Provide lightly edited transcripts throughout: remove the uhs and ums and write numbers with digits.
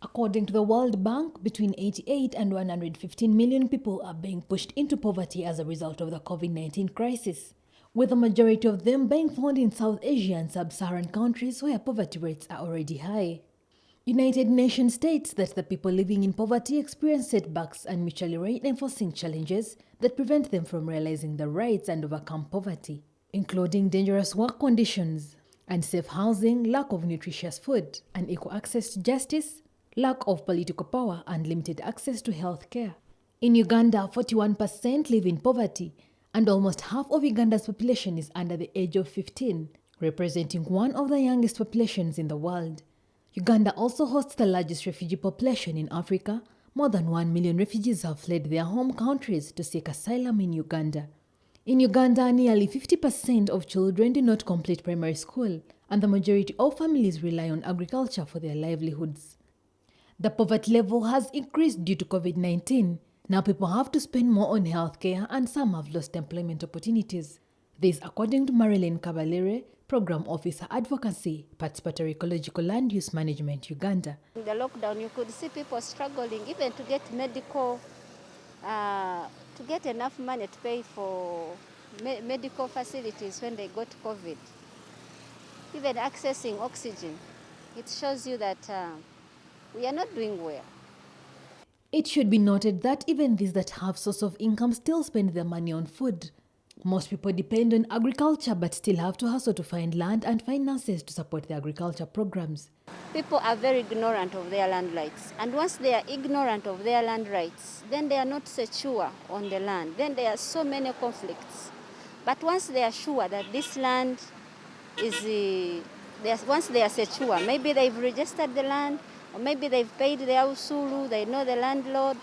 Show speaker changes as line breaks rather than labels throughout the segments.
According to the World Bank, between 88 and 115 million people are being pushed into poverty as a result of the COVID-19 crisis, with the majority of them being found in South Asia and sub-Saharan countries where poverty rates are already high. United Nations states that the people living in poverty experience setbacks and mutually reinforcing challenges that prevent them from realizing their rights and overcome poverty, including dangerous work conditions, unsafe housing, lack of nutritious food, unequal access to justice, lack of political power, and limited access to health care. In Uganda, 41% live in poverty, and almost half of Uganda's population is under the age of 15, representing one of the youngest populations in the world. Uganda also hosts the largest refugee population in Africa. More than 1 million refugees have fled their home countries to seek asylum in Uganda. In Uganda, nearly 50% of children do not complete primary school, and the majority of families rely on agriculture for their livelihoods. The poverty level has increased due to COVID-19. Now people have to spend more on healthcare and some have lost employment opportunities. This according to Marilyn Kabalere, Program Officer Advocacy, Participatory Ecological Land Use Management, Uganda.
In the lockdown, you could see people struggling even to get medical, to get enough money to pay for medical facilities when they got COVID. Even accessing oxygen. It shows you that we are not doing well.
It should be noted that even those that have source of income still spend their money on food. Most people depend on agriculture but still have to hustle to find land and finances to support their agriculture programs.
People are very ignorant of their land rights, and once they are ignorant of their land rights, then they are not secure on the land. Then there are so many conflicts. But once they are sure that this land is, once they are secure, maybe they've registered the land, or maybe they've paid their usuru, they know the landlord,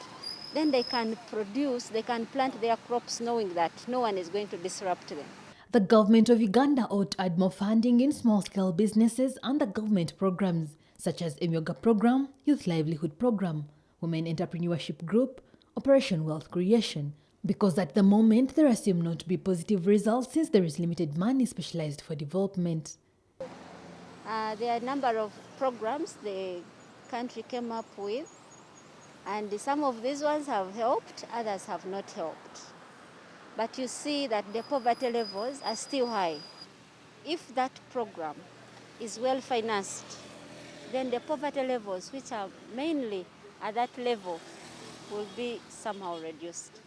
then they can produce, they can plant their crops knowing that no one is going to disrupt them.
The government of Uganda ought to add more funding in small-scale businesses and the government programs such as Emyoga Program, Youth Livelihood Program, Women Entrepreneurship Group, Operation Wealth Creation, because at the moment there assume not to be positive results since there is limited money specialized for development.
There are a number of programs the country came up with, and some of these ones have helped, others have not helped. But you see that the poverty levels are still high. If that program is well financed, then the poverty levels, which are mainly at that level, will be somehow reduced.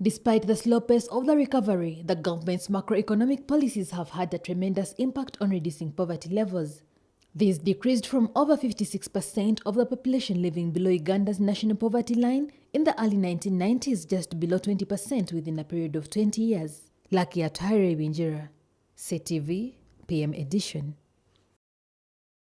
Despite the slow pace of the recovery, the government's macroeconomic policies have had a tremendous impact on reducing poverty levels. This decreased from over 56% of the population living below Uganda's national poverty line in the early 1990s just below 20% within a period of 20 years. Lucky Atare Binjira, CTV, PM Edition.